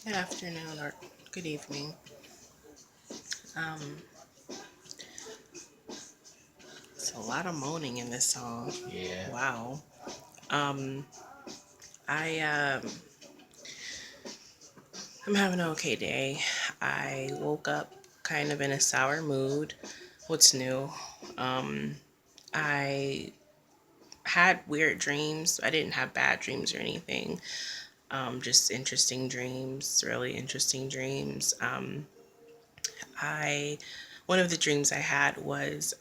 Good afternoon or good evening. Um, it's a lot of moaning in this song. Yeah. Wow. Um, I I'm having an okay day. I woke up kind of in a sour mood. What's new? Um, I had weird dreams. I didn't have bad dreams or anything. Just interesting dreams, really interesting dreams. I One of the dreams I had was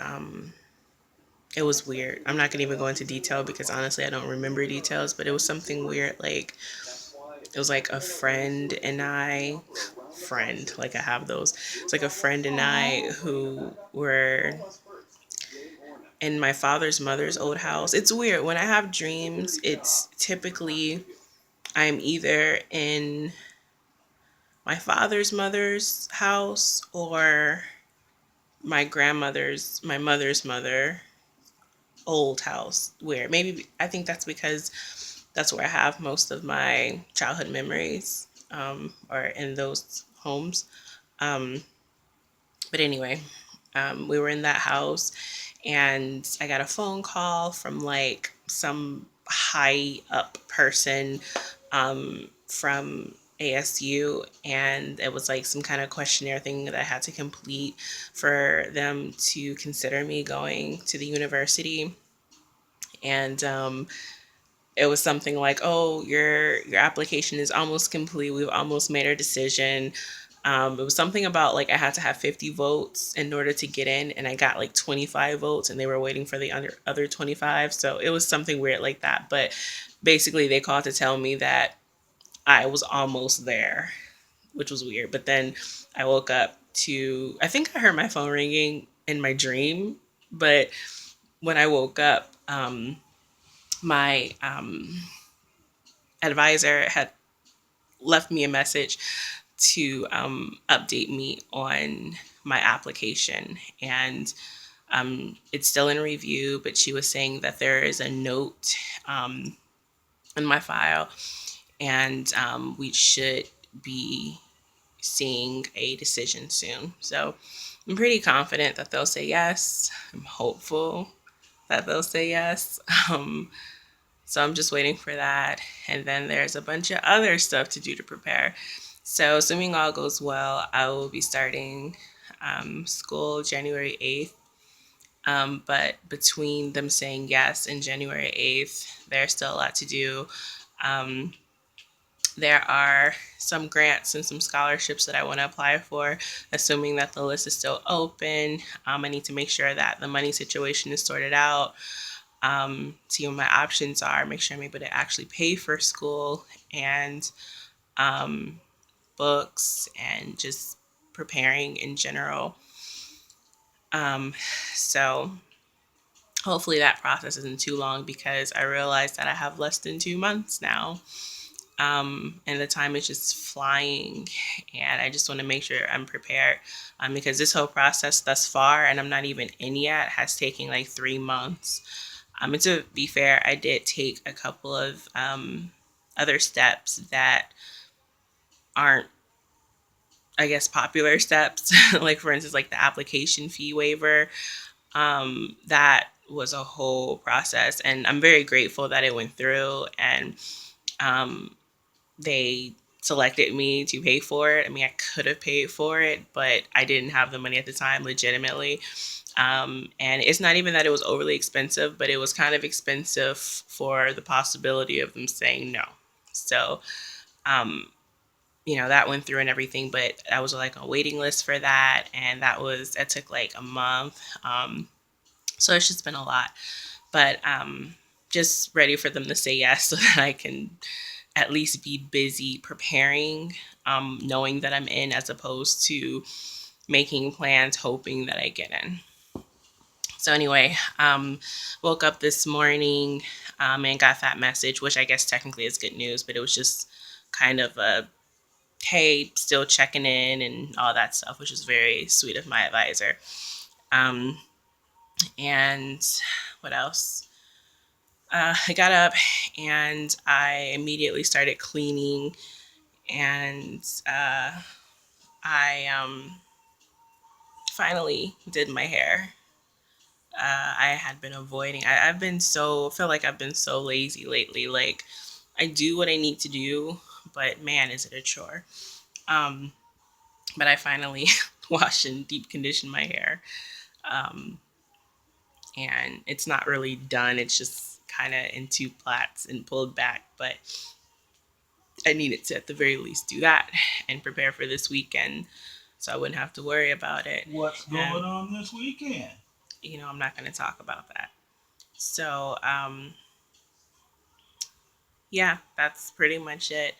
it was weird. I'm not gonna even go into detail because honestly I don't remember details, but it was something weird. Like it was like a friend and I friend, like I have those. It's like a friend and I who were in my father's mother's old house. It's weird. When I have dreams, it's typically I'm either in my father's mother's house or my mother's mother old house, where maybe I think that's because that's where I have most of my childhood memories, or in those homes. Um, but anyway, we were in that house, and I got a phone call from like some high up person, from ASU, and it was like some kind of questionnaire thing that I had to complete for them to consider me going to the university. And it was something like, "Oh, your application is almost complete. We've almost made our decision." It was something about like I had to have 50 votes in order to get in, and I got like 25 votes, and they were waiting for the other 25. So it was something weird like that. But basically, they called to tell me that I was almost there, which was weird. But then I woke up to, I think I heard my phone ringing in my dream, but when I woke up, my advisor had left me a message to update me on my application. And it's still in review, but she was saying that there is a note um, in my file, and we should be seeing a decision soon. So I'm pretty confident that they'll say yes. I'm hopeful that they'll say yes. Um, So I'm just waiting for that. And then there's a bunch of other stuff to do to prepare. So, assuming all goes well, I will be starting school January 8th. But between them saying yes and January 8th, there's still a lot to do. Um, there are some grants and some scholarships that I want to apply for, assuming that the list is still open. I need to make sure that the money situation is sorted out, see what my options are, make sure I'm able to actually pay for school and um, books and just preparing in general. Um, so hopefully that process isn't too long because I realize that I have less than 2 months now. And the time is just flying, and I just want to make sure I'm prepared, because this whole process thus far, and I'm not even in yet, has taken like 3 months. And to be fair, I did take a couple of other steps that aren't, I guess, popular steps. Like, for instance, like the application fee waiver. That was a whole process, and I'm very grateful that it went through, and um, they selected me to pay for it. I mean, I could have paid for it, but I didn't have the money at the time, legitimately. And it's not even that it was overly expensive, but it was kind of expensive for the possibility of them saying no. So, um, that went through and everything, but I was like on a waiting list for that, and that took like a month. So it's just been a lot, but just ready for them to say yes so that I can at least be busy preparing, knowing that I'm in, as opposed to making plans hoping that I get in. So anyway, woke up this morning, and got that message, which I guess technically is good news, but it was just kind of a hey, still checking in and all that stuff, which is very sweet of my advisor. Um, and what else? I got up and I immediately started cleaning And I finally did my hair. I had been avoiding. I've been so feel like I've been so lazy lately. Like I do what I need to do, but man, is it a chore. Um, but I finally washed and deep conditioned my hair, um, and it's not really done. It's just kind of in two plaits and pulled back. But I needed to at the very least do that and prepare for this weekend, so I wouldn't have to worry about it. What's going And on this weekend? I'm not going to talk about that. So yeah, that's pretty much it.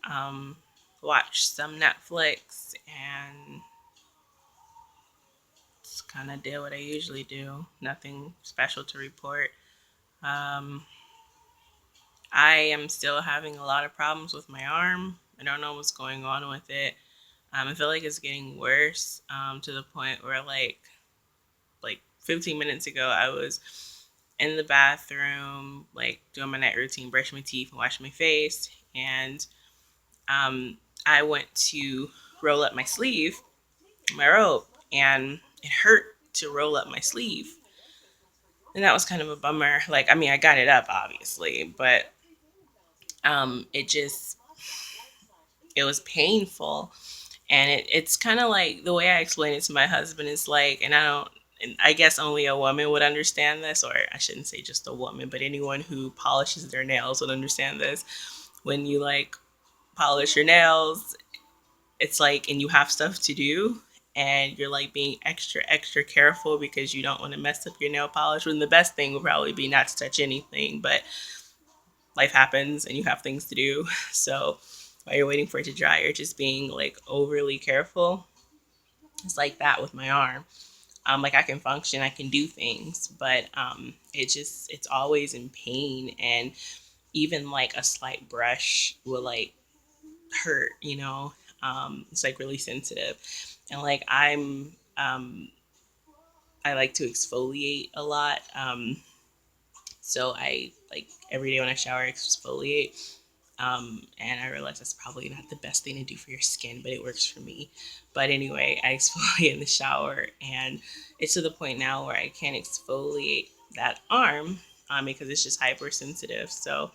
Um, watch some Netflix and just kind of did what I usually do. Nothing special to report. Um, I am still having a lot of problems with my arm. I don't know what's going on with it. I feel like it's getting worse, to the point where like 15 minutes ago I was in the bathroom like doing my night routine, brushing my teeth and washing my face, and um, I went to roll up my sleeve, my robe, and it hurt to roll up my sleeve. And that was kind of a bummer. Like, I mean, I got it up obviously, but it just, it was painful. And it's kind of like the way I explain it to my husband is like, and I guess only a woman would understand this, or I shouldn't say just a woman, but anyone who polishes their nails would understand this. When you like polish your nails, it's like, and you have stuff to do, and you're like being extra careful because you don't want to mess up your nail polish. When the best thing would probably be not to touch anything, but life happens and you have things to do. So while you're waiting for it to dry, you're just being like overly careful. It's like that with my arm. Like I can function, I can do things, but it's always in pain, and even like a slight brush will like hurt. It's like really sensitive, and like I like to exfoliate a lot. So I like every day when I shower, I exfoliate. And I realize that's probably not the best thing to do for your skin, but it works for me. But anyway, I exfoliate in the shower, and it's to the point now where I can't exfoliate that arm, because it's just hypersensitive. So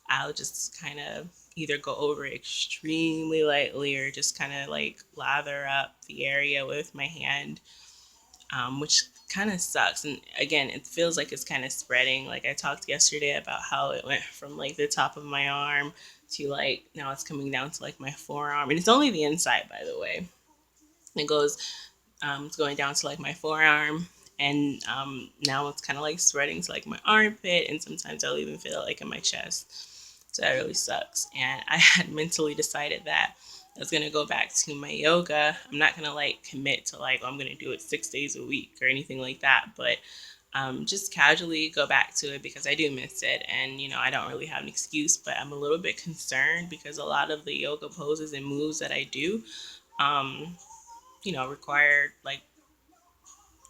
I'll just kind of either go over it extremely lightly or just kind of like lather up the area with my hand, which kind of sucks. And again, it feels like it's kind of spreading. Like I talked yesterday about how it went from like the top of my arm to like now it's coming down to like my forearm, and it's only the inside, by the way. It goes, it's going down to like my forearm, and now it's kind of like spreading to like my armpit, and sometimes I'll even feel it like in my chest. So that really sucks. And I had mentally decided that I was gonna go back to my yoga. I'm not gonna like commit to like, oh, I'm gonna do it 6 days a week or anything like that, but just casually go back to it because I do miss it. And I don't really have an excuse, but I'm a little bit concerned because a lot of the yoga poses and moves that I do, um, require like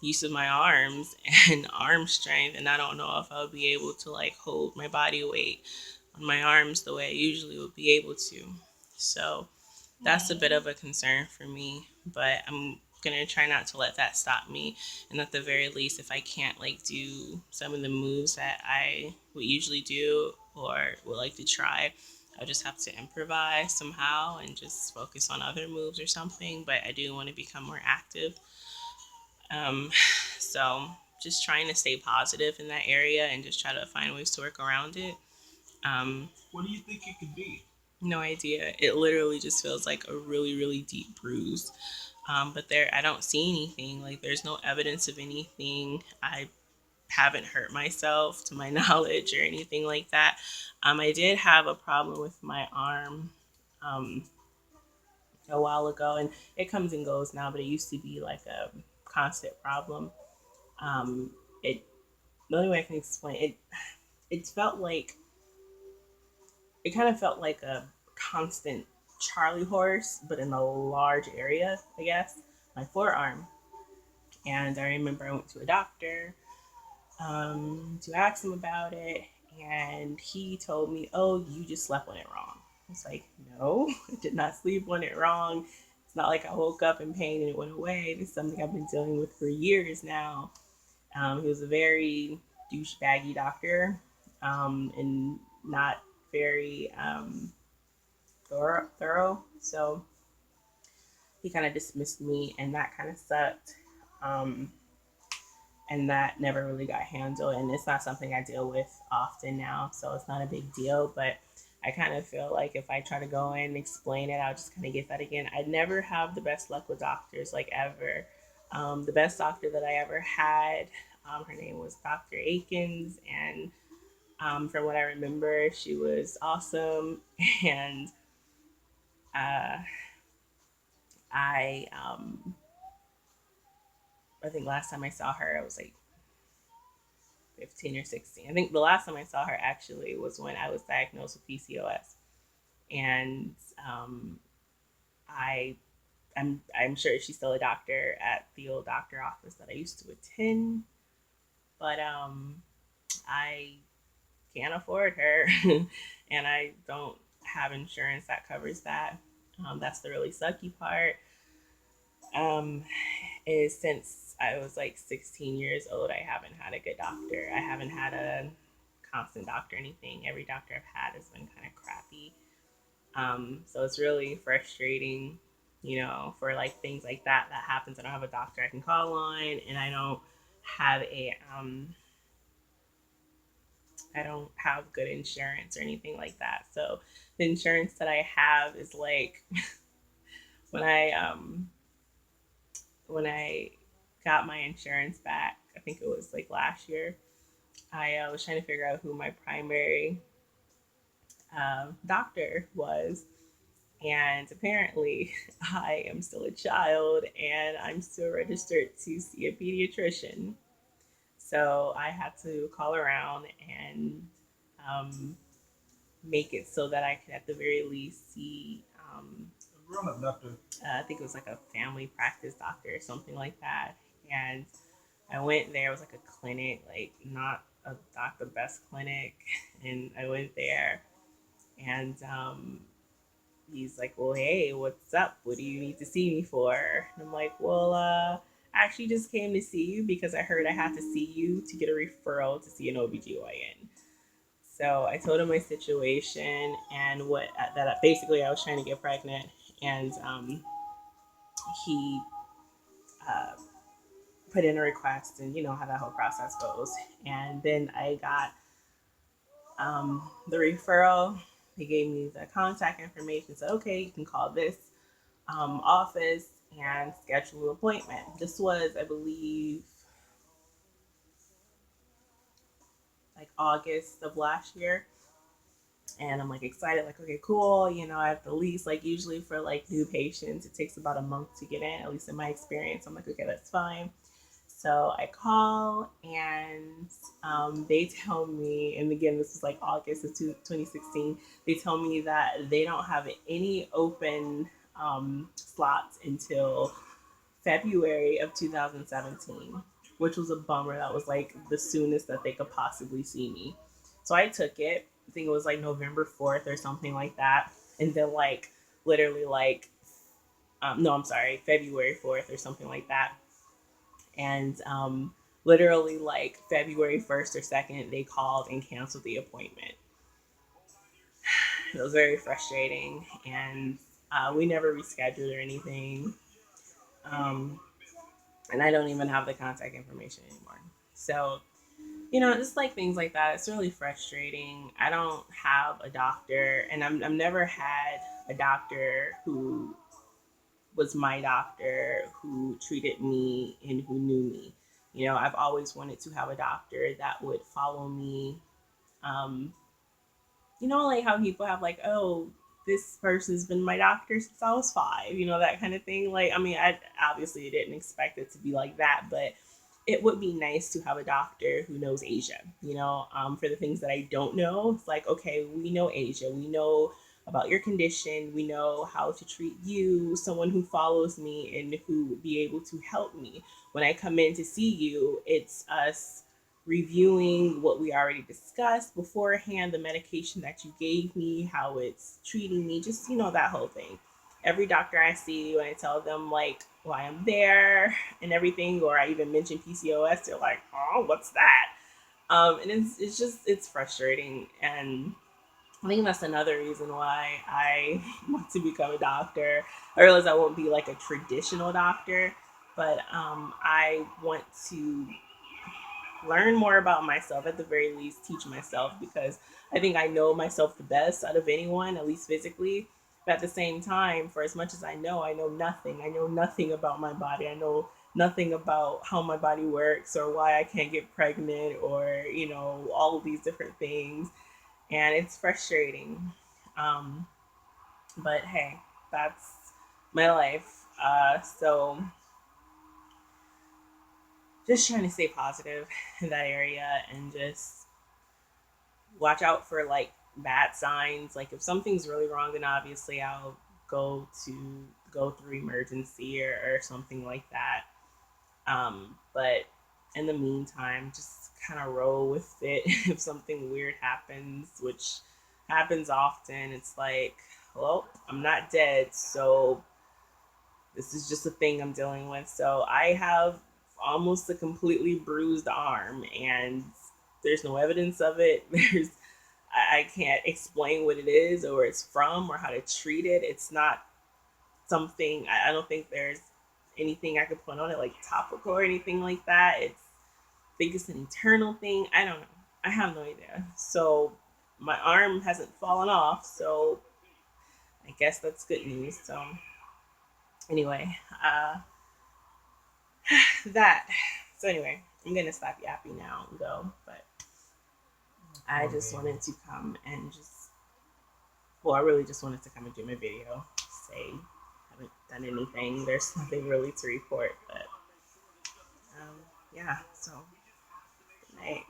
use of my arms and arm strength, and I don't know if I'll be able to like hold my body weight on my arms the way I usually would be able to. So that's a bit of a concern for me, but I'm gonna try not to let that stop me. And at the very least, if I can't like do some of the moves that I would usually do or would like to try, I'll just have to improvise somehow and just focus on other moves or something. But I do want to become more active. um, so just trying to stay positive in that area and just try to find ways to work around it. um, What do you think it could be? no idea. It literally just feels like a really, really deep bruise. But there, I don't see anything. Like, there's no evidence of anything. I haven't hurt myself to my knowledge or anything like that. I did have a problem with my arm um, a while ago, and it comes and goes now, but it used to be like a constant problem. It The only way I can explain it, it felt like it kind of felt like a constant Charlie horse, but in a large area, I guess, my forearm. And I remember I went to a doctor to ask him about it, and he told me, "Oh, you just slept on it wrong." It's like, No, I did not sleep on it wrong. It's not like I woke up in pain and it went away. This is something I've been dealing with for years now. He was a very douchebaggy doctor, and not very thorough. So he kind of dismissed me, and that kind of sucked. Um, and that never really got handled. And it's not something I deal with often now, so it's not a big deal. But I kind of feel like if I try to go in and explain it, I'll just kind of get that again. I never have the best luck with doctors, like ever. The best doctor that I ever had, her name was Dr. Akins, and from what I remember, she was awesome. And uh, I, I think last time I saw her, I was like 15 or 16. I think the last time I saw her actually was when I was diagnosed with PCOS. And I I'm sure she's still a doctor at the old doctor office that I used to attend, but I can't afford her, and I don't have insurance that covers that. That's the really sucky part. Um, is since I was like 16 years old, I haven't had a good doctor. I haven't had a constant doctor or anything. Every doctor I've had has been kind of crappy. So it's really frustrating, for like things like that happens. I don't have a doctor I can call on, and I don't have good insurance or anything like that. So the insurance that I have is like when I got my insurance back, I think it was like last year. I was trying to figure out who my primary doctor was. And apparently, I am still a child and I'm still registered to see a pediatrician. So I had to call around and um, make it so that I could, at the very least, see. Grown up doctor. I think it was like a family practice doctor or something like that. And I went there. It was like a clinic, like not a not the best clinic. And I went there, and he's like, "Well, hey, what's up? What do you need to see me for?" And I'm like, "Well, I actually just came to see you because I heard I had to see you to get a referral to see an OBGYN." So I told him my situation and what that basically I was trying to get pregnant, and he uh, put in a request, and you know how that whole process goes. And then I got the referral. He gave me the contact information. Said, "Okay, you can call this office and schedule an appointment." This was, I believe, like August of last year. And I'm like excited, like, okay, cool. I have the lease, like, usually for like new patients, it takes about a month to get in, at least in my experience. I'm like, okay, that's fine. So I call and they tell me, and again, this was like August of 2016, they tell me that they don't have any open slots until February of 2017, which was a bummer. That was like the soonest that they could possibly see me. So I took it. I think it was like November 4th or something like that. And then, like, literally, like, no, I'm sorry, February 4th or something like that. And literally, like, February 1st or 2nd, they called and canceled the appointment. It was very frustrating. And we never rescheduled or anything. Um, and I don't even have the contact information anymore. So, just like things like that, it's really frustrating. I don't have a doctor, and I've never had a doctor who was my doctor, who treated me and who knew me. I've always wanted to have a doctor that would follow me. Um, like how people have, like, oh, this person's been my doctor since I was 5, that kind of thing. Like, I mean, I obviously didn't expect it to be like that, but it would be nice to have a doctor who knows Asia, for the things that I don't know. It's like, okay, we know Asia. We know about your condition. We know how to treat you, someone who follows me and who would be able to help me. When I come in to see you, it's us reviewing what we already discussed beforehand, the medication that you gave me, how it's treating me, just, that whole thing. Every doctor I see, when I tell them like why I'm there and everything, or I even mention PCOS, they're like, oh, what's that? And it's frustrating. And I think that's another reason why I want to become a doctor. I realize I won't be like a traditional doctor, but I want to learn more about myself, at the very least teach myself, because I think I know myself the best out of anyone, at least physically. But at the same time, for as much as I know nothing. I know nothing about my body. I know nothing about how my body works, or why I can't get pregnant, or all of these different things. And it's frustrating. um, but hey, that's my life. So just trying to stay positive in that area, and just watch out for like bad signs. Like if something's really wrong, then obviously I'll go through emergency, or something like that. But in the meantime, just kind of roll with it. If something weird happens, which happens often, it's like, well, I'm not dead, so this is just a thing I'm dealing with. So I have almost a completely bruised arm, and there's no evidence of it. I can't explain what it is, or it's from, or how to treat it. It's not something, I don't think there's anything I could put on it, like topical or anything like that. I think it's an internal thing. I don't know. I have no idea. So my arm hasn't fallen off, so I guess that's good news. So anyway, that. So anyway, I'm gonna stop yapping now and go. But I Poor just baby. wanted to come and I really just wanted to come and do my video. Say, haven't done anything. There's nothing really to report, but yeah. So good night.